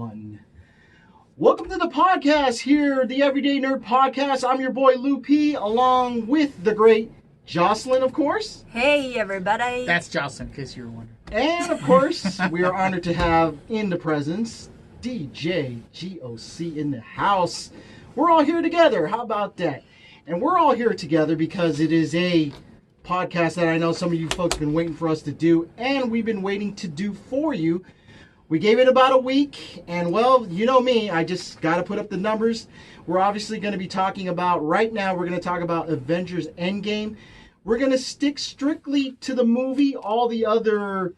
1. Welcome to the podcast here, the Everyday Nerd Podcast. I'm your boy Lou P, along with the great Jocelyn, of course. Hey, everybody. That's Jocelyn, in case you were wondering. And, of course, we are honored to have in the presence DJ Geo C in the house. We're all here together. How about that? And we're all here together because it is a podcast that I know some of you folks have been waiting for us to do, and we've been waiting to do for you. We gave it about a week, and well, you know me, I just got to put up the numbers. We're obviously going to be talking about, right now, we're going to talk about Avengers Endgame. We're going to stick strictly to the movie. All the other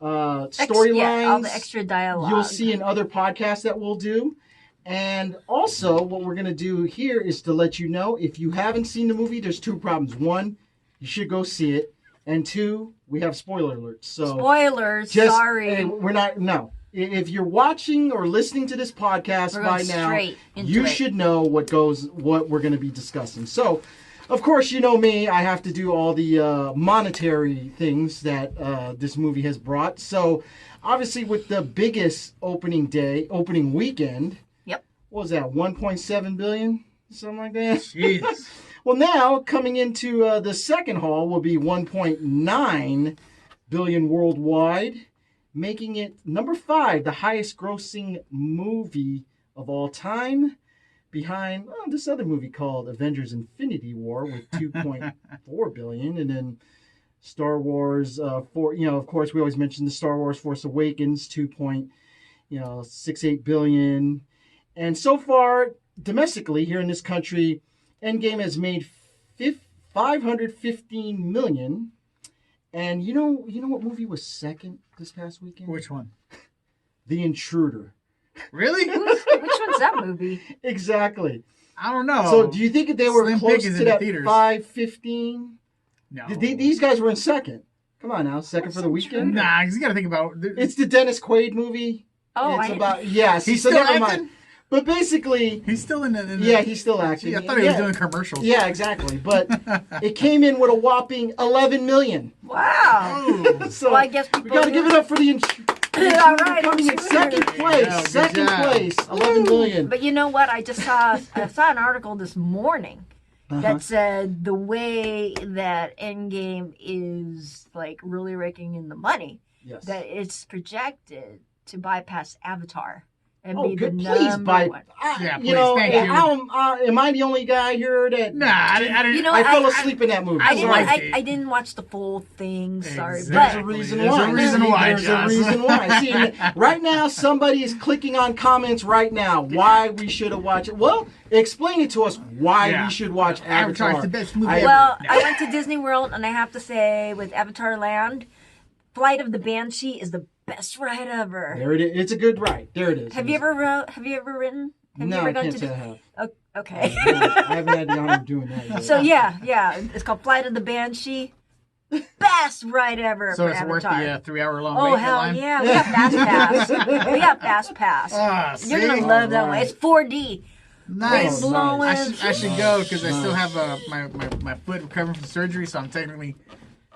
storylines, all the extra dialogue, you'll see in other podcasts that we'll do. And also, what we're going to do here is to let you know, if you haven't seen the movie, there's two problems. One, you should go see it. And two, we have spoiler alerts. So spoilers, sorry. Hey, we're not, no. If you're watching or listening to this podcast by now, you should know what we're going to be discussing. So, of course, you know me, I have to do all the monetary things that this movie has brought. So, obviously, with the biggest opening weekend, yep. What was that, 1.7 billion? Something like that? Jesus. Well, now, coming into the second haul will be 1.9 billion worldwide, making it number 5, the highest grossing movie of all time, behind this other movie called Avengers Infinity War with 2.4 billion, and then Star Wars, of course, we always mention the Star Wars Force Awakens, 2.68 billion. And so far, domestically, here in this country, Endgame has made 515 million. And you know what movie was second this past weekend? Which one? The Intruder. Really? Which one's that movie? Exactly. I don't know. So do you think they were Slim close Pickens to that theaters. 515? No. These guys were in second. Come on now, second for the weekend? Nah, because you got to think about... It's the Dennis Quaid movie. Oh, it's about... Yes. He's so still never acting? mind. But basically... He's still in the... Yeah, he's still acting. Gee, I thought he was doing commercials. Yeah, exactly. But it came in with a whopping 11 million. Wow. Oh. So well, I guess we got to give it up for the Intruder. All right, Coming in second place. Yeah, Second place. 11 million. But you know what? I saw an article this morning that said the way that Endgame is like really raking in the money, Yes. that it's projected to bypass Avatar and Oh, be good. the Please, number by one. Yeah, you please, know, thank you. am I the only guy here that? Nah, I didn't... You know, I fell asleep in that movie. I Sorry. didn't watch the full thing. Sorry, Exactly. but There's a reason There's why. a reason why, There's a Joss. reason why. See, right now, somebody is clicking on comments right now why we should have watched it. Well, explain it to us why we should watch Avatar. Avatar's the best movie ever. well, No. I went to Disney World, and I have to say, with Avatar Land, Flight of the Banshee is the best ride ever. There it is. It's a good ride. There it is. Have you ever ridden? Have you No, ever I gone can't to say I have. Oh, okay. I haven't had the honor of doing that yet. So yeah, it's called Flight of the Banshee. Best ride ever So for it's Avatar. worth the 3-hour-long Oh wait hell line? yeah, we got Fast Pass. We got Fast Pass. You're see? gonna love that one. Alright. It's 4D. Nice. Wind blowing. I should go because I still have my foot recovering from surgery, so I'm technically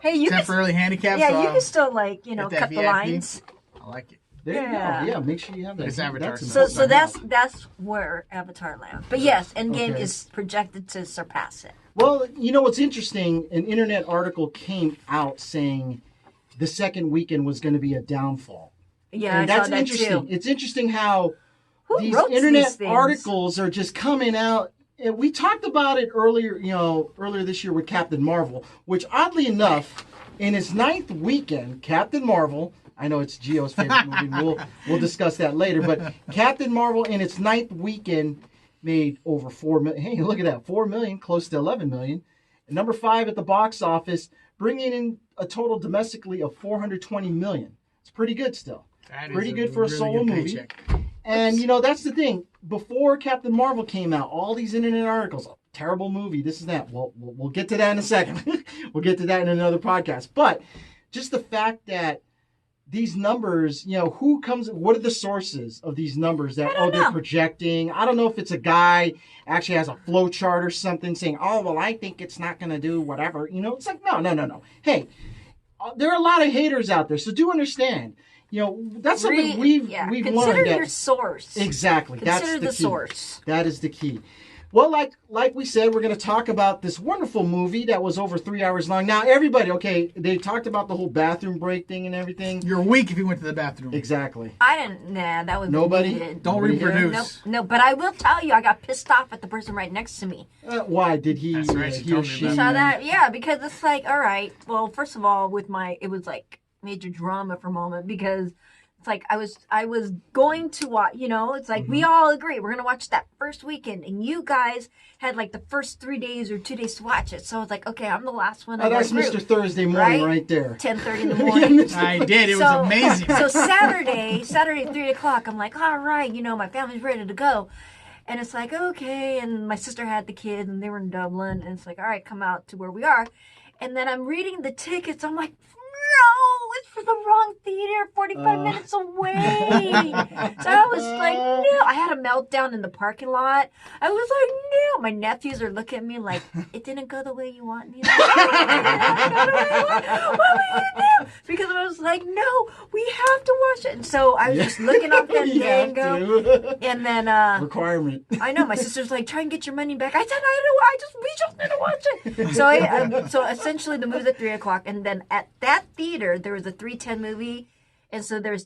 Hey, you can, temporarily handicapped. yeah, so you can still like get that cut the VIP. lines. I like it. There you Yeah. go. Yeah, make sure you have that. It's Avatar. That's So important. that's where Avatar lands. But yes, Endgame Okay. is projected to surpass it. Well, you know what's interesting? An internet article came out saying the second weekend was going to be a downfall. Yeah, And I that's saw that interesting. too. It's interesting how Who these wrote internet these things? articles are just coming out. And we talked about it earlier this year with Captain Marvel, which oddly enough, in its 9th weekend, Captain Marvel, I know it's Geo's favorite movie, and we'll discuss that later, but Captain Marvel in its 9th weekend made over 4 million. Hey, look at that, 4 million, close to 11 million. And number 5 at the box office, bringing in a total domestically of 420 million. It's pretty good still. That is Pretty good for a really solo good movie. paycheck. And, that's the thing. Before Captain Marvel came out, all these internet articles, terrible movie, this is that. Well, we'll get to that in a second. We'll get to that in another podcast. But just the fact that these numbers, what are the sources of these numbers that, they're projecting? I don't know if it's a guy actually has a flow chart or something saying, I think it's not going to do whatever. It's like, no. Hey, there are a lot of haters out there. So do understand. that's something we've learned. Consider your source. Exactly. Consider That's the the key. source. That is the key. Well, like we said, we're going to talk about this wonderful movie that was over 3 hours long. Now, everybody, okay, they talked about the whole bathroom break thing and everything. You're weak if you went to the bathroom. Exactly. I didn't. Nah, that was Nobody? needed. Don't Nobody reproduce. No, but I will tell you, I got pissed off at the person right next to me. Why did he? That's right, she he or told me she? about You saw that? Yeah, because it's like, all right. Well, first of all, it was like major drama for a moment because it's like I was going to watch. It's like we all agree we're gonna watch that first weekend, and you guys had like the first 3 days or 2 days to watch it. So it's like, okay, I'm the last one. Oh, that's Mr. Thursday morning right there. 10:30 in the morning. I did. It was amazing. So Saturday at 3:00, I'm like, all right, my family's ready to go. And it's like, okay. And my sister had the kids and they were in Dublin. And it's like, all right, come out to where we are. And then I'm reading the tickets. I'm like, no, it's for the wrong theater, 45 minutes away. So I was like, no. I had a meltdown in the parking lot. I was like, no. My nephews are looking at me like, it didn't go the way you want. What will you do? Because I was like, no, we have to watch it. And so I was just looking up Fandango. And then requirement. I know, my sister's like, try and get your money back. I said, we just need to watch it. So so essentially the movie's at 3:00, and then at that theater there was a 3:10 movie, and so there's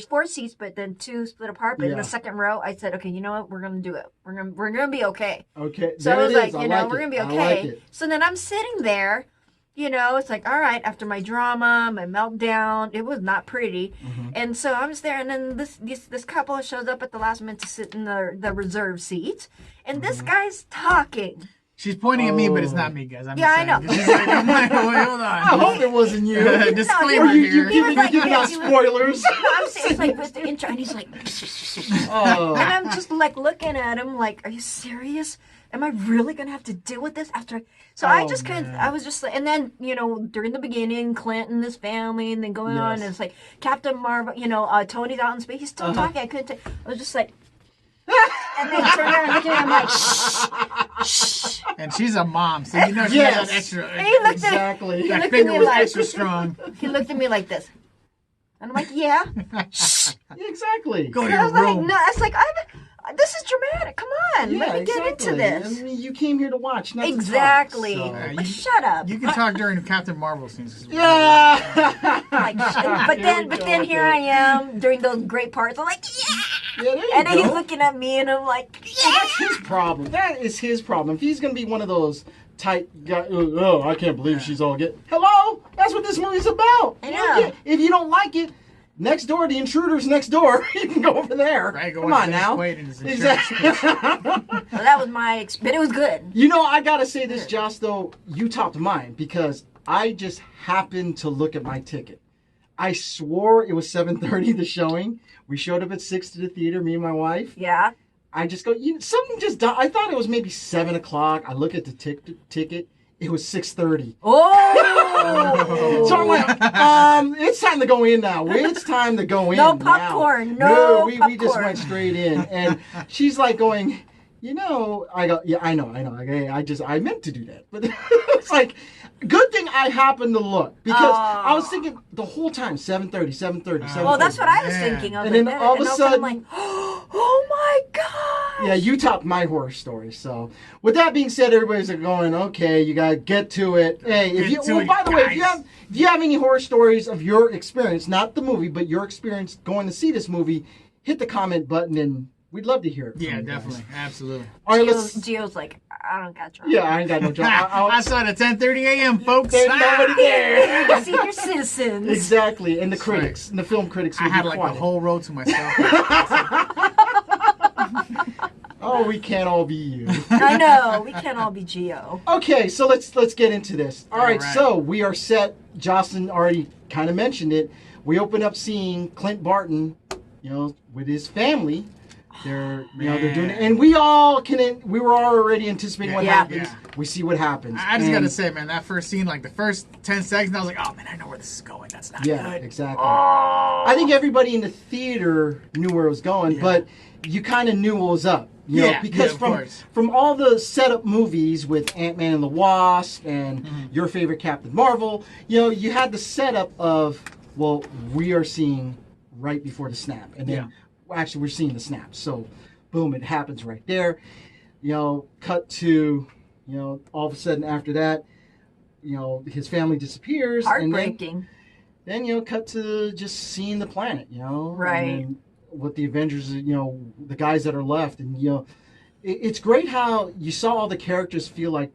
4 seats, but then 2 split apart. But in the second row, I said, okay, you know what, we're gonna do it. We're gonna be okay. Okay. So I was like, we're like gonna be I okay. like it. So then I'm sitting there. It's like, all right, after my drama, my meltdown, it was not pretty. And so I'm just there, and then this couple shows up at the last minute to sit in the reserve seat, and this guy's talking. She's pointing at me, but it's not me, guys. I know. She's like, hold on. I hope it wasn't you. Disclaimer Are you here. giving out spoilers? No, I'm saying, it's like with the intro, and he's like, and I'm just like looking at him like, are you serious? Am I really gonna have to deal with this after? So I just I was just like, and then during the beginning, Clinton, his family, and then going on, and it's like Captain Marvel, Tony's out in space, he's still talking. I couldn't. I was just like, and then turn around and look at him like, shh. And she's a mom, so she has that extra. He looked Exactly. That finger was extra strong. He looked at me like this, and I'm like, yeah. Exactly. Go to And I your was like, room. no, it's like this is dramatic. Come on, let me get into this. I mean, you came here to watch, not Exactly. to talk, so. Like, shut up. You can talk during Captain Marvel scenes. Yeah. Like, but then here I am during those great parts. I'm like, yeah. Yeah, there you And then go. he's looking at me, and I'm like, yeah. That's his problem. That is his problem. If he's gonna be one of those tight guys, oh, I can't believe she's all good. Hello, that's what this movie's about. I know. If you don't like it, next door, the intruder's next door. You can go over there. Right, go Come watch on Dennis now. Quaid and his Exactly. Well, that was my but it was good. I gotta say this, Josh. Though you topped mine because I just happened to look at my ticket. I swore it was 7:30 the showing. We showed up at 6 to the theater, me and my wife. Yeah. I just go, something just died. I thought it was maybe 7 o'clock. I look at the ticket. It was 6:30. Oh. So I'm like, it's time to go in now. It's time to go in. No popcorn. Now. No, we just went straight in. And she's like going, I go, yeah, I know. I meant to do that. But it's like, good thing I happened to look because I was thinking the whole time 7:30. Well, that's what I was thinking. I was And like, then all of a sudden, I'm like, oh my god. Yeah, you topped my horror story. So, with that being said, everybody's like going, okay, you gotta get to it. Hey, by the way, if you have any horror stories of your experience, not the movie, but your experience going to see this movie, hit the comment button and we'd love to hear it. Yeah, definitely, absolutely. All right, Gio's like, I don't got your. Yeah, I ain't got no job. I saw it at 10:30 a.m., folks. There's nobody there. The senior citizens. Exactly, and the critics, and the film critics. I had like quiet. the whole row to myself. Oh, we can't all be you. I know. We can't all be Geo. Okay, so let's get into this. All right, so we are set. Jocelyn already kind of mentioned it. We open up seeing Clint Barton, with his family. They're doing it, and we were already anticipating what happens. Yeah. We see what happens. I just gotta say, man, that first scene, like the first 10 seconds, I was like, oh man, I know where this is going. That's not good. Yeah, exactly. I think everybody in the theater knew where it was going, but you kind of knew what was up. Because from all the setup movies with Ant-Man and the Wasp and your favorite Captain Marvel, you had the setup of, well, we are seeing right before the snap, and then actually we're seeing the snap. So, boom, it happens right there. Cut to, all of a sudden after that, his family disappears. Heartbreaking. And then, cut to just seeing the planet, Right. And then what the Avengers, the guys that are left. And, it's great how you saw all the characters feel like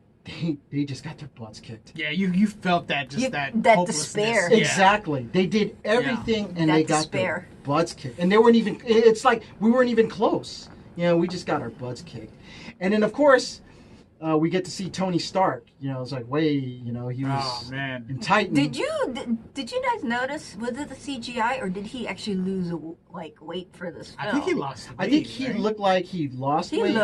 they just got their butts kicked. Yeah, you felt that, that despair. Yeah. Exactly. They did everything and that they got despair. their butts kicked. And they weren't even, it's like we weren't even close. We just got our butts kicked. And then, of course, we get to see Tony Stark. It's like, he was in Titan. Did you guys notice, was it the CGI or did he actually lose weight for this film? I think he lost weight. I think he looked like he lost weight.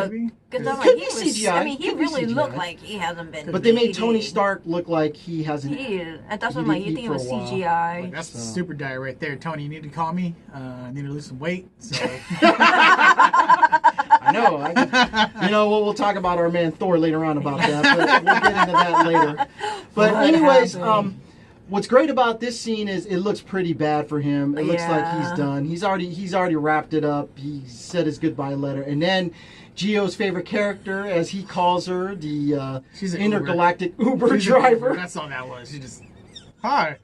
Because I'm Could like, be CGI. I mean, he Could be really CGI. looked like he hasn't been. But they made eating. Tony Stark look like he hasn't. And that's what I'm like. You think it was CGI? That's the super diet right there. Tony, you need to call me. I need to lose some weight. So. I know. We'll talk about our man Thor later on about that, but we'll get into that later. But anyways, what's great about this scene is it looks pretty bad for him. It looks like he's done. He's already wrapped it up. He said his goodbye letter, and then Geo's favorite character, as he calls her, the intergalactic Uber driver. That's all that was. She just, hi.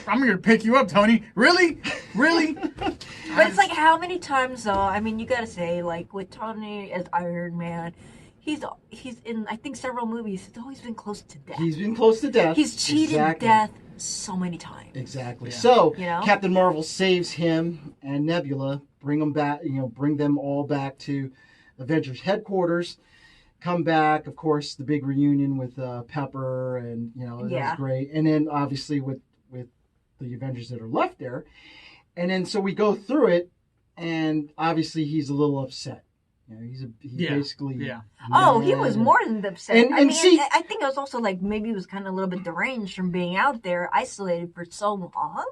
I'm here to pick you up, Tony. Really? But it's like, how many times though? I mean, you gotta say, like with Tony as Iron Man, he's in I think several movies. He's always been close to death. He's been close to death. He's cheated death so many times. Exactly. Yeah. So Captain Marvel saves him and Nebula, bring them all back to Avengers headquarters. Come back, of course, the big reunion with Pepper, and it was great. And then obviously with the Avengers that are left there. And then so we go through it, and obviously he's a little upset. He's basically he was more than upset. I think it was also like maybe he was kind of a little bit deranged from being out there isolated for so long.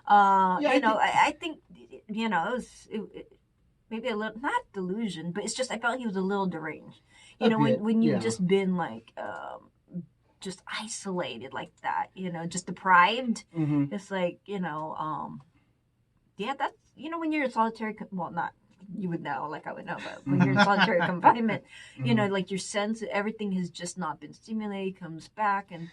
I think it was maybe a little, not delusion, but it's just I felt he was a little deranged. When you've just been like just isolated like that, just deprived. Mm-hmm. It's like, that's, when you're in solitary, not, you would know, like I would know, but when you're in solitary confinement, like your sense that everything has just not been stimulated, comes back. And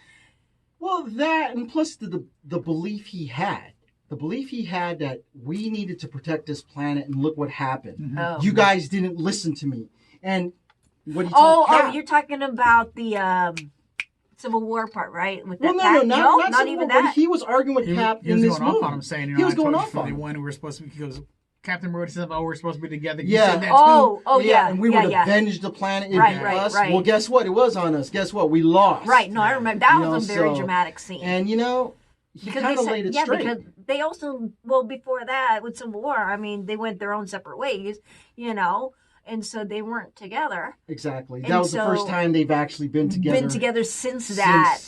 well, that, and plus the belief he had. The belief he had that we needed to protect this planet, and look what happened. Mm-hmm. Oh. You guys didn't listen to me. And what he told Cap, you're talking about the Civil War part, right? With well, that not even that. that. He was arguing with Cap in this movie. He was going off on him, saying, he was going I off on him. When we were supposed to be, because Captain Marvel said, we're supposed to be together. You Yeah. said that too. And we would avenge the planet. It'd be us. Right. Well, guess what? It was on us. Guess what? We lost. Right. No, I remember. That was a very dramatic scene. And, he kind of laid it straight. Because they also, before that, with Civil War, I mean, they went their own separate ways, and so they weren't together. Exactly. That was the first time they've actually been together. Been together since that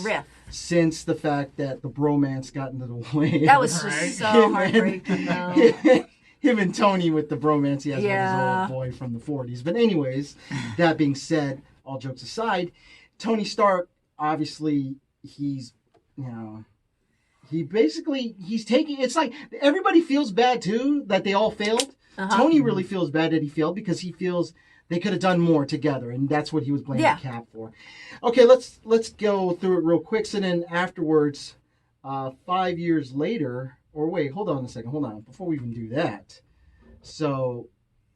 rift. Since the fact that the bromance got into the way. That was just so heartbreaking, though. Him and Tony with the bromance he has with his old boy from the 40s. But anyways, that being said, all jokes aside, Tony Stark, obviously, he's taking, it's like everybody feels bad too that they all failed. Tony really feels bad that he failed because he feels they could have done more together, and that's what he was blaming Cap for. Okay, let's go through it real quick. So then afterwards, 5 years later, or wait, hold on a second, before we even do that. So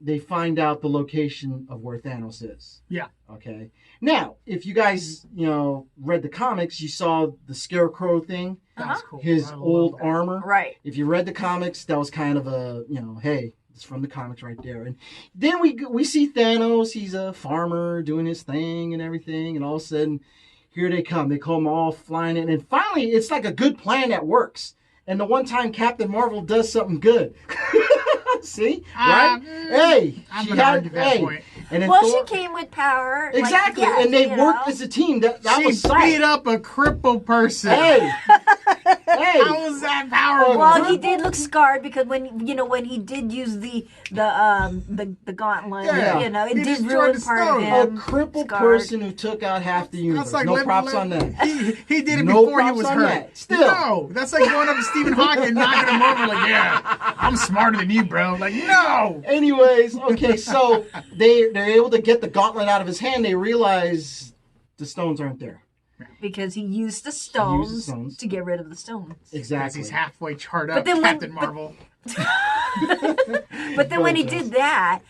they find out the location of where Thanos is. Yeah. Okay. Now, if you guys, read the comics, you saw the Scarecrow thing. That's cool. His old armor. Right. If you read the comics, that was kind of a, hey, it's from the comics right there. And then we see Thanos. He's a farmer doing his thing and everything. And all of a sudden, here they come. They come all flying in. And finally, it's like a good plan that works. And the one time Captain Marvel does something good. See? Right? Hey. I'm going to argue that point. And then she came with power. Exactly. And they worked as a team. That she was beat up a crippled person. Hey. Hey, How was that powerful? Well, he did look scarred because when he did use the gauntlet, Yeah. it He did destroyed ruin the part of stone. a him. crippled scarred. person who took out half the universe. That's like No props on that. He did it No before he props was on hurt. that. Still. No, that's like going up to Stephen Hawking and knocking him over. Like, yeah, I'm smarter than you, bro. Like, no. Anyways, okay, so they're able to get the gauntlet out of his hand. They realize the stones aren't there. Because he used the stones. stones to get rid of the stones. Because Exactly. he's halfway charred But up, then Captain Marvel. But then when he did that,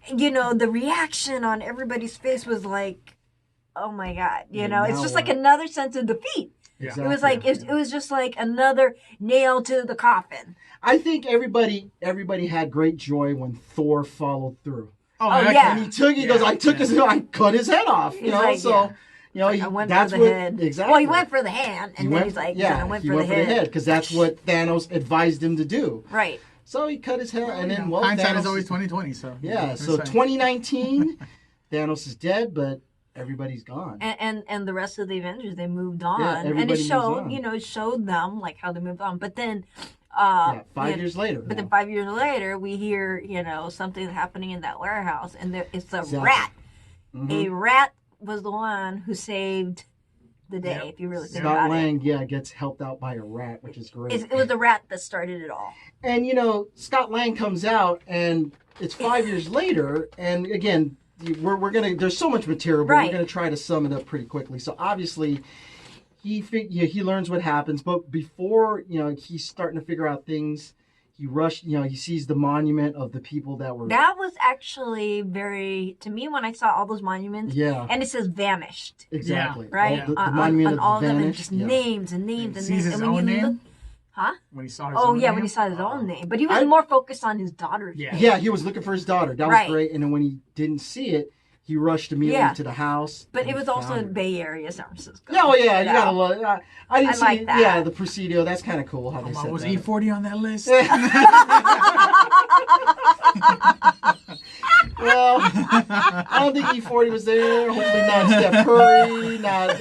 the reaction on everybody's face was like, oh my God. It's just like another sense of defeat. Yeah. Exactly. It was like it was just like another nail to the coffin. I think everybody had great joy when Thor followed through. Oh, heck yeah. When he took, he goes, I cut his head off. He's like, so I went that's for the what head. exactly. Well, he went for the hand, and then he's like, I went for the head because that's what Thanos advised him to do. Right. So he cut his head, and then hindsight Thanos is always 20/20. So yeah. So 2019, Thanos is dead, but everybody's gone. And the rest of the Avengers, they moved on, Yeah, and everybody it showed moves on. it showed them like how they moved on. But then, 5 years later. But then 5 years later, we hear something happening in that warehouse, and it's a rat. Mm-hmm. A rat was the one who saved the day. Yep. If you really think Scott about Lang, gets helped out by a rat, which is great. it was the rat that started it all. And Scott Lang comes out, and it's 5 years later, and again, we're gonna. There's so much material, but we're gonna try to sum it up pretty quickly. So obviously, he learns what happens, but before he's starting to figure out things. He rushed, he sees the monument of the people that were. That was actually to me, when I saw all those monuments. Yeah. And it says vanished. Exactly. Right? The monument on all of them, and vanished. just names and names and sees names. his And when own you name? look, huh? When he saw his own name? When he saw his own name. But he was more focused on his daughter's name. Yeah, he was looking for his daughter. That was great. And then when he didn't see it, he rushed immediately to the house. But it was also in Bay Area, San Francisco. Yeah, well, yeah, you gotta love. I didn't see. like that. Yeah, the Presidio. That's kind of cool how they said Was that. E40 on that list? Well, I don't think E40 was there. Hopefully not Steph Curry, not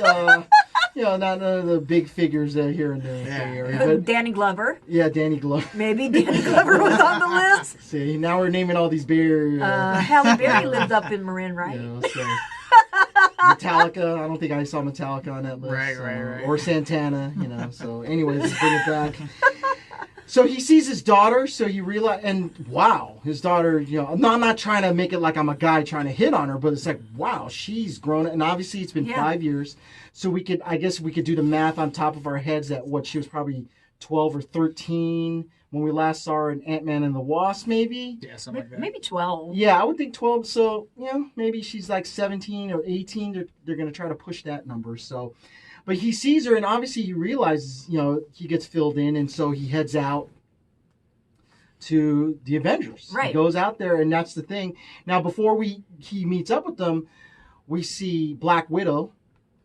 not none of the big figures that are here in the Bay Area. But Danny Glover. Yeah, Danny Glover. Maybe Danny Glover was on the list. See, now we're naming all these Bay Area. Halle Berry lives up in Marin, right? So. Metallica. I don't think I saw Metallica on that list. Right. Or Santana, So, anyways, let's bring it back. So he sees his daughter. So he realized, and wow, his daughter. No, I'm not trying to make it like I'm a guy trying to hit on her, but it's like, wow, she's grown. And obviously, it's been 5 years. So I guess we could do the math on top of our heads that she was probably 12 or 13 when we last saw her in Ant-Man and the Wasp, maybe. Yeah, something like that. Maybe 12. Yeah, I would think 12. So, maybe she's like 17 or 18. They're going to try to push that number. So, but he sees her, and obviously he realizes, he gets filled in, and so he heads out to the Avengers. Right. He goes out there, and that's the thing. Now, before he meets up with them, we see Black Widow,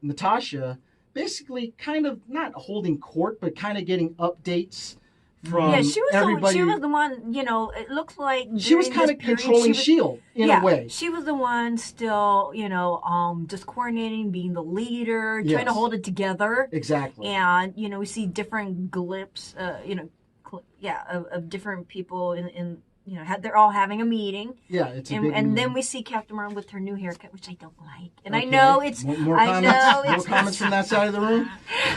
Natasha, basically kind of not holding court, but kind of getting updates from she was everybody. she was the one, it looks like She was kind of controlling S.H.I.E.L.D. in a way. She was the one still, just coordinating, being the leader, trying to hold it together. Exactly. And, we see different glimpses, of different people in they're all having a meeting. Yeah, it's a big and meeting. then we see Captain Marvel with her new haircut, which I don't like. And I know it's more I comments. know More it's comments from that side of the room.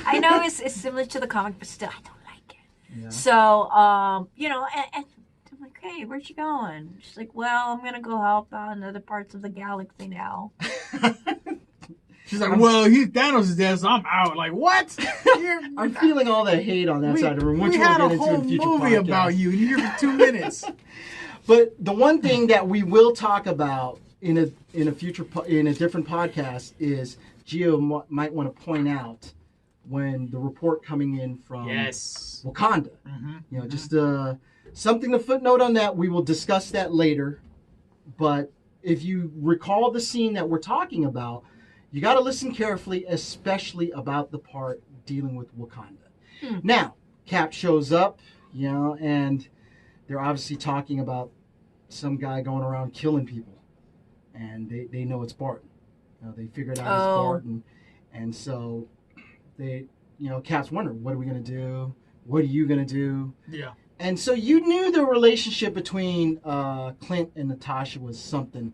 I know it's similar to the comic, but still I don't like it. Yeah. So and I'm like, hey, where's she going? She's like, well, I'm gonna go help out in other parts of the galaxy now. She's like, well, Thanos is dead, so I'm out. Like, what? I'm feeling all the hate on that side of the room, which we we'll had get a into whole in future movie podcasts. about you, and you're here for 2 minutes. But the one thing that we will talk about in a different podcast is Geo might want to point out when the report coming in from Wakanda. Mm-hmm. Just something to footnote on that. We will discuss that later. But if you recall the scene that we're talking about, you got to listen carefully, especially about the part dealing with Wakanda. Now, Cap shows up, and they're obviously talking about some guy going around killing people. And they know it's Barton. They figured out it's Barton. And so they, Cap's wondering, what are we going to do? What are you going to do? Yeah. And so you knew the relationship between Clint and Natasha was something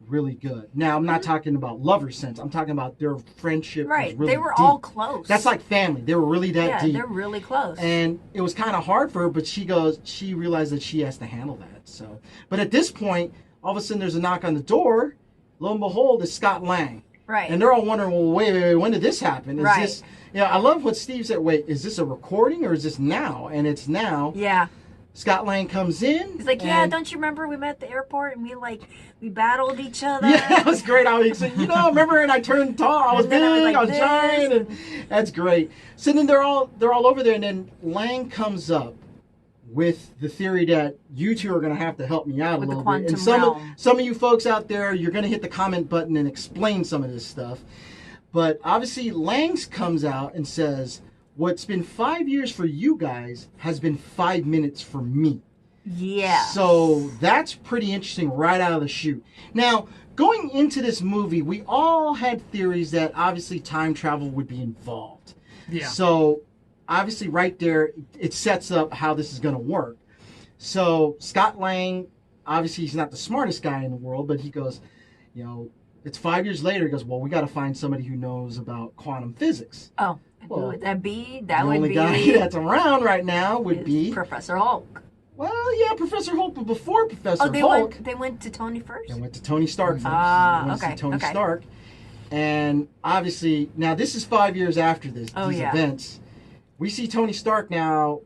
really good. Now, I'm not talking about lover sense. I'm talking about their friendship was really They were deep. all close. That's like family. They were really that deep. Yeah, they're really close. And it was kind of hard for her, but she realized that she has to handle that. So, but at this point, all of a sudden there's a knock on the door. Lo and behold, it's Scott Lang. Right. And they're all wondering, well, wait, when did this happen? Is this, I love what Steve said. Wait, is this a recording or is this now? And it's now. Yeah. Scott Lang comes in. He's like, yeah, don't you remember we met at the airport and we battled each other? Yeah, it was great. I was like, remember, and I turned tall. I was big, I was giant, and that's great. So then they're all over there, and then Lang comes up with the theory that you two are going to have to help me out a little bit. And some of you folks out there, you're going to hit the comment button and explain some of this stuff. But obviously, Lang comes out and says, what's been 5 years for you guys has been 5 minutes for me. Yeah. So that's pretty interesting right out of the chute. Now, going into this movie, we all had theories that obviously time travel would be involved. Yeah. So obviously right there, it sets up how this is going to work. So Scott Lang, obviously he's not the smartest guy in the world, but he goes, it's 5 years later. He goes, well, we got to find somebody who knows about quantum physics. Oh. Who would that be? That would be... The only guy that's around right now would be... Professor Hulk. Well, yeah, Professor Hulk, but before Professor Hulk... They went to Tony first? They went to Tony Stark first. Okay. Tony Stark. And obviously, now this is 5 years after these events. We see Tony Stark now,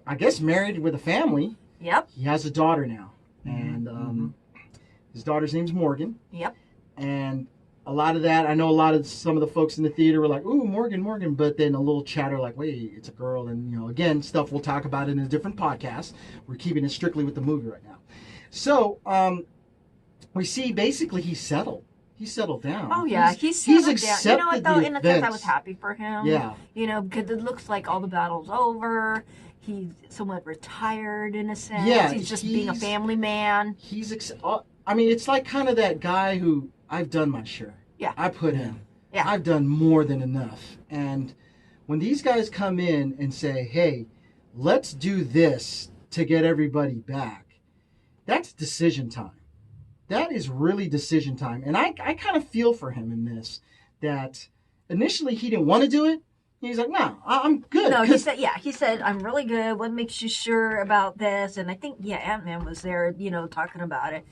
I guess, married with a family. Yep. He has a daughter now. And his daughter's name's Morgan. Yep. And... a lot of that, I know some of the folks in the theater were like, ooh, Morgan, but then a little chatter like, wait, it's a girl. And, again, stuff we'll talk about in a different podcast. We're keeping it strictly with the movie right now. So, we see basically he settled. He settled down. Oh, yeah. He's settled down. You know what, though? In a sense, I was happy for him. Yeah. Because it looks like all the battle's over. He's somewhat retired in a sense. Yeah. He's just being a family man. It's like kind of that guy who... I've done my share. Yeah. I put in. Yeah. I've done more than enough. And when these guys come in and say, hey, let's do this to get everybody back, that's decision time. That is really decision time. And I kind of feel for him in this, that initially he didn't want to do it. He's like, no, I'm good. No, he said, I'm really good. What makes you sure about this? And I think, Ant-Man was there, talking about it.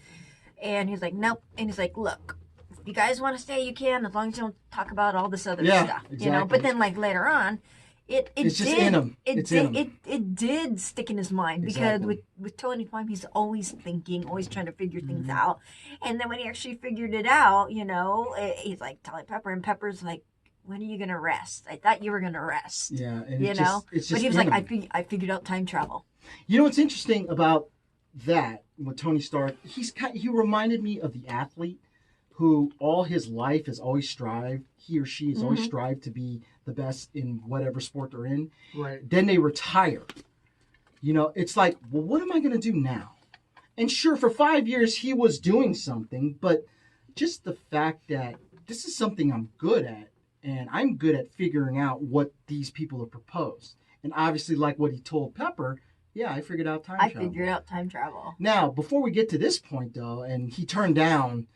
And he's like, nope. And he's like, look, if you guys want to stay, you can, as long as you don't talk about all this other stuff. Exactly. But then, later on, it's just in him. It did stick in his mind because with Tony Palm, he's always thinking, always trying to figure things out. And then when he actually figured it out, he's like telling Pepper, and Pepper's like, when are you gonna rest? I thought you were gonna rest. Yeah, and it's just but he was like, I figured out time travel. You know what's interesting about that with Tony Stark? He reminded me of the athlete who all his life has always strived. He or she has always strived to be the best in whatever sport they're in. Right. Then they retire. It's like, well, what am I going to do now? And sure, for 5 years he was doing something, but just the fact that this is something I'm good at, and I'm good at figuring out what these people have proposed. And obviously, like what he told Pepper, yeah, I figured out time travel. I figured out time travel. Now, before we get to this point, though, and he turned down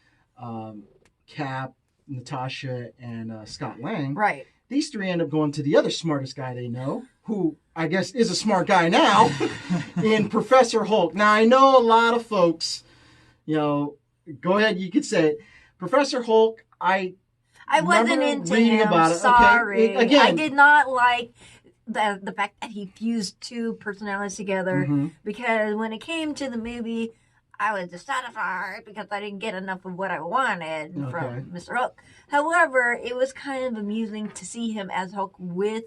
Cap, Natasha, and Scott Lang. Right. These three end up going to the other smartest guy they know, who I guess is a smart guy now, in Professor Hulk. Now, I know a lot of folks, go ahead, you could say it. Professor Hulk, I wasn't into him. About it. Sorry. Okay. Again, I did not like the fact that he fused two personalities together because when it came to the movie, I was dissatisfied because I didn't get enough of what I wanted from Mr. Hulk. However, it was kind of amusing to see him as Hulk with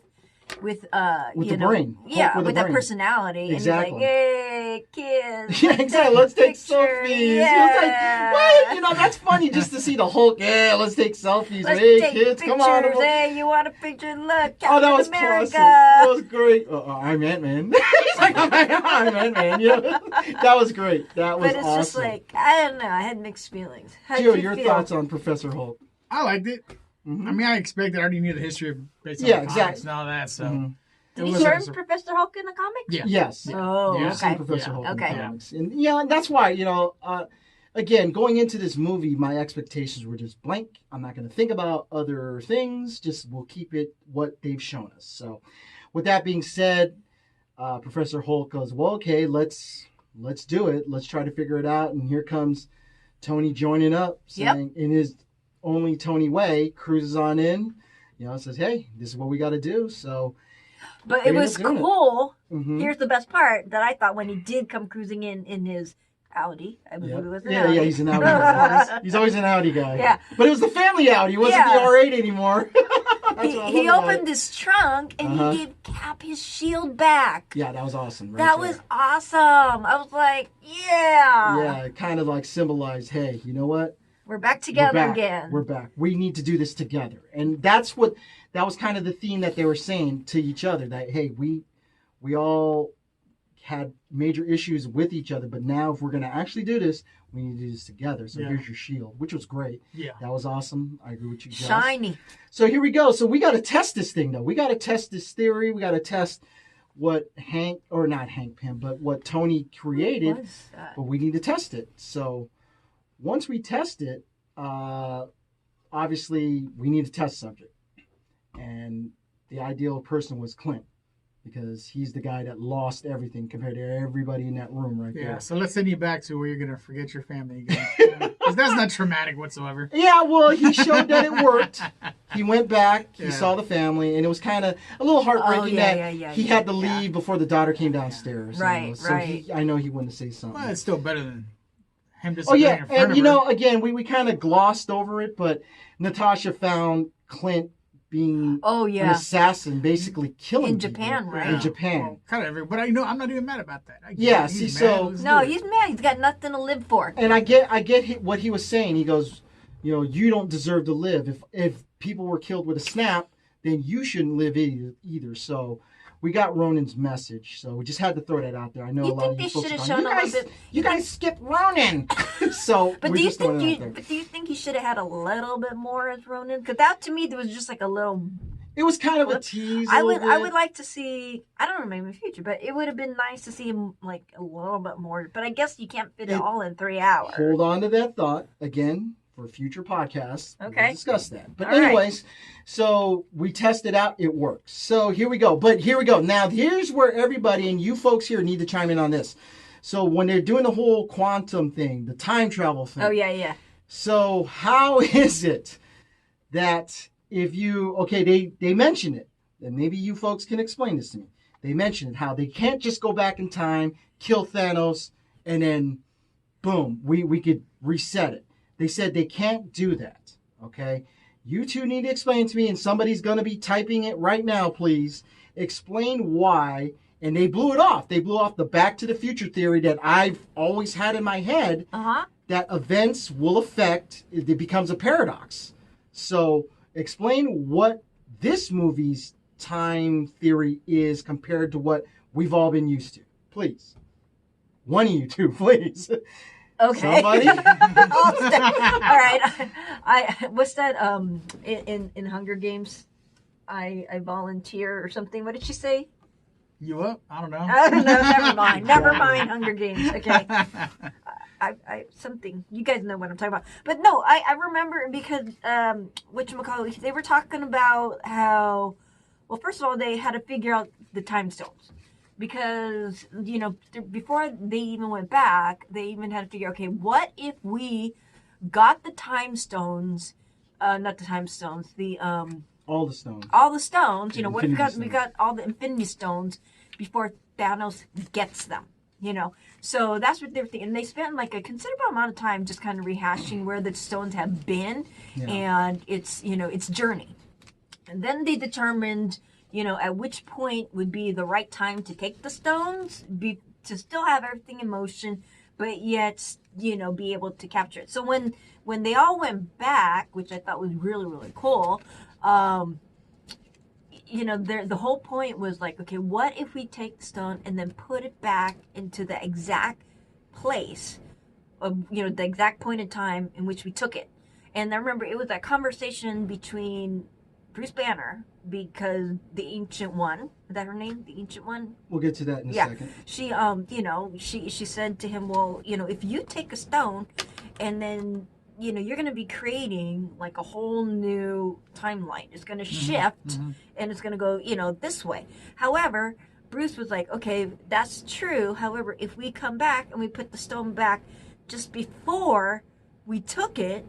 the brain. Yeah, with that personality. Exactly. And he's like, hey, kids. Yeah, exactly. Let's take selfies. Yeah. It was like, what? That's funny just to see the Hulk. Yeah, let's take selfies. Hey, kids, come on. Hey, you want a picture? Look, that was America. Classic. That was great. I'm Ant-Man. He's like, I'm Ant-Man. That was great. That was awesome. But it's just like, I don't know. I had mixed feelings. Gio, your thoughts on Professor Hulk? I liked it. I mean, I expected. I already knew the history based on the comics and all that. So, Did he was turn a- Professor Hulk in the comics? Yeah. Yes. Oh, Yeah. You've seen okay. Professor Yeah. Hulk in Okay. the comics. And yeah, and that's why, again, going into this movie, my expectations were just blank. I'm not going to think about other things. Just we'll keep it what they've shown us. So, with that being said, Professor Hulk goes, well, okay, let's do it. Let's try to figure it out. And here comes Tony joining up, saying in his only Tony way, cruises on in, says, hey, this is what we got to do. So, But they it ended was up doing it. cool. Mhm. Here's the best part that I thought when he did come cruising in his Audi. I believe it was an Audi. Yeah, he's an Audi guy. He's always an Audi guy. Yeah. But it was the family Audi. It wasn't the R8 anymore. That's what I He love about opened it. his trunk and he gave Cap his shield back. Yeah, that was awesome. Right That there. was awesome. I was like, yeah. Yeah, it kind of like symbolized, hey, you know what? We're back together We're back. again. We're back. We need to do this together. And that was kind of the theme that they were saying to each other, that, hey, we all had major issues with each other, but now if we're going to actually do this, we need to do this together. So here's your shield, which was great. Yeah. That was awesome. I agree with you, Josh. Shiny. So here we go. So we got to test this thing, though. We got to test this theory. We got to test what what Tony created. What was that? But we need to test it. So once we test it, obviously we need a test subject. And the ideal person was Clint, because he's the guy that lost everything compared to everybody in that room right Yeah. there. So let's send you back to where you're gonna forget your family again. Because that's not traumatic whatsoever. Yeah, well, he showed that it worked. He went back, he Yeah. saw the family, and it was kind of a little heartbreaking that he had to yeah. leave before the daughter came downstairs. Right, So right. I know he wanted to say something. Well, it's still better than him Oh disappearing yeah, in front and of you her. know, again, we kind of glossed over it, but Natasha found Clint being Oh, an yeah. assassin, basically killing In people. Japan, right? In Japan. Kind of every, but I'm not even mad about that. I get Yeah, it. see, He's so- mad. Let's No, do it. he's mad. He's got nothing to live for. And I get what he was saying. He goes, you don't deserve to live. If people were killed with a snap, then you shouldn't live either. So we got Ronan's message. So we just had to throw that out there. I know You a lot think of they you folks should are have going, shown a little bit? you guys skipped Ronan. So But we're do you just throwing it out there. think? Do you think he should have had a little bit more as Ronan? Because that to me, there was just like a little. It was kind of a tease. I a would little bit. like to see. I don't know, maybe in the future, but it would have been nice to see him like a little bit more. But I guess you can't fit it all in 3 hours. Hold on to that thought again for future podcasts. Okay. We'll discuss that. But All right. anyways, so we tested out. It works. So here we go. Now here's where everybody and you folks here need to chime in on this. So when they're doing the whole quantum thing, the time travel thing. Oh yeah. So how is it that if they mention it, and maybe you folks can explain this to me. They mention it, how they can't just go back in time, kill Thanos, and then boom, we could reset it. They said they can't do that. Okay? You two need to explain to me, and somebody's gonna be typing it right now, please. Explain why. And they blew it off. They blew off the Back to the Future theory that I've always had in my head, that events will affect, it becomes a paradox. So explain what this movie's time theory is compared to what we've all been used to. Please. One of you two, please. Okay. Somebody? All right. I what's that? In Hunger Games, I volunteer or something. What did she say? You up? I don't know. I don't know. Never mind. Never mind. Hunger Games. Okay. I something. You guys know what I'm talking about. But no, I remember because whatchamacallit, they were talking about how, well, first of all, they had to figure out the time stones. Because, before they even went back, they even had to figure, okay, what if we got the time stones, not the time stones, All the stones. all the stones, Yeah, what if Infinity we got all the Infinity Stones before Thanos gets them, So that's what they were thinking. And they spent like a considerable amount of time just kind of rehashing where the stones have been and its journey. And then they determined, at which point would be the right time to take the stones, to still have everything in motion, but yet, be able to capture it. So when they all went back, which I thought was really, really cool, the whole point was like, okay, what if we take the stone and then put it back into the exact place of, the exact point in time in which we took it. And I remember it was that conversation between Bruce Banner, because the Ancient One, is that her name? The Ancient One? We'll get to that in a Yeah. second. She, she said to him, well, if you take a stone and then, you're going to be creating like a whole new timeline. It's going to shift and it's going to go, this way. However, Bruce was like, okay, that's true. However, if we come back and we put the stone back just before we took it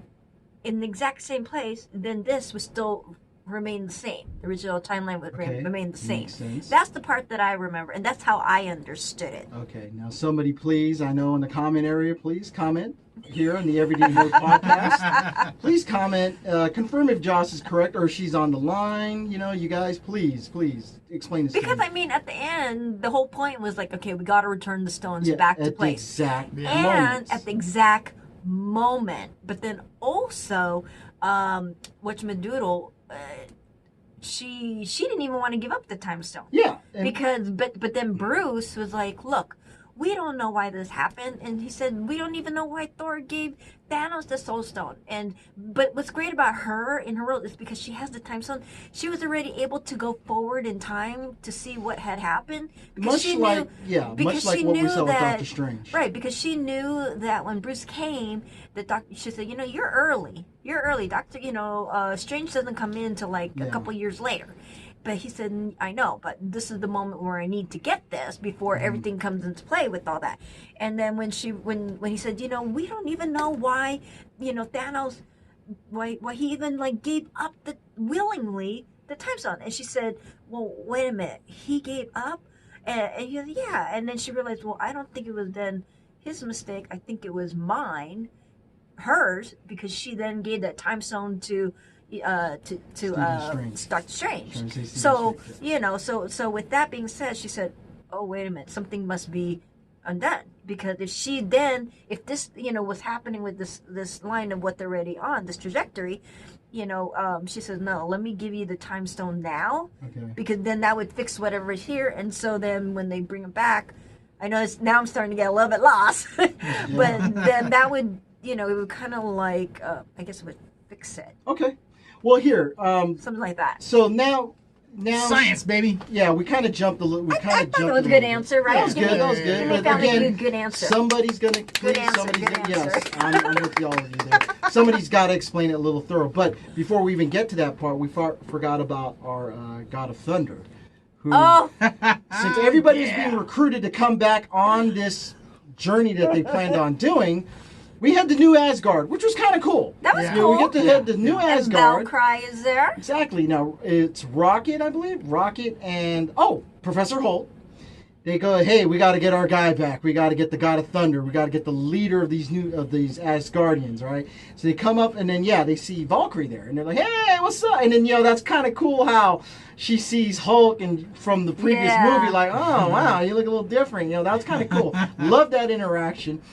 in the exact same place, then this would still remain the same. The original timeline would remain the same. Makes sense. That's the part that I remember, and that's how I understood it. Okay, now somebody please, I know in the comment area, please comment here on the Everyday Nerd podcast. Please comment, confirm if Joss is correct or if she's on the line. You guys, please explain this Because, to me. at the end, the whole point was like, okay, we got to return the stones back to place. Exact And moments. at the exact moment. But then also, whatchamadoodle, she didn't even want to give up the time stone. Yeah. Because but then Bruce was like, look, we don't know why this happened, and he said we don't even know why Thor gave Thanos the Soul Stone. But what's great about her in her world is because she has the time stone, she was already able to go forward in time to see what had happened. Much like what we saw with Doctor Strange. Right, because she knew that when Bruce came, she said, you're early. Doctor, Strange doesn't come in till like a couple years later. But he said, I know, but this is the moment where I need to get this before everything comes into play with all that. And then when he said, we don't even know why, Thanos, why he even like gave up willingly the time stone. And she said, well, wait a minute, he gave up? And he said, yeah. And then she realized, well, I don't think it was then his mistake. I think it was hers, because she then gave that time stone to Doctor Strange. So so with that being said, she said, oh, wait a minute, something must be undone, because if this was happening with this line of what they're already on, this trajectory, she says, no, let me give you the time stone now, because then that would fix whatever is here. And so then when they bring it back, I know now I'm starting to get a little bit lost, but then that would it would kind of like I guess it would fix it. Okay. Well, here, something like that. So now science, baby. Yeah, we kind of jumped a little. I thought that was a good answer, right? That was good. That was good. Give me But again, a good answer. somebody's gonna. Good answer. Yes, I'm with all of you there. Somebody's got to explain it a little thorough. But before we even get to that part, we forgot about our God of Thunder, who, since everybody's being recruited to come back on this journey that they planned on doing. We had the new Asgard, which was kind of cool. That was cool. We get to have the new Asgard. And Valkyrie is there. Exactly. Now, it's Rocket, I believe. Rocket and, Professor Holt. They go, hey, we got to get our guy back. We got to get the God of Thunder. We got to get the leader of these Asgardians, right? So they come up, and then, they see Valkyrie there. And they're like, hey, what's up? And then, that's kind of cool how she sees Hulk and from the previous movie, like, oh, wow, you look a little different. That's kind of cool. Love that interaction.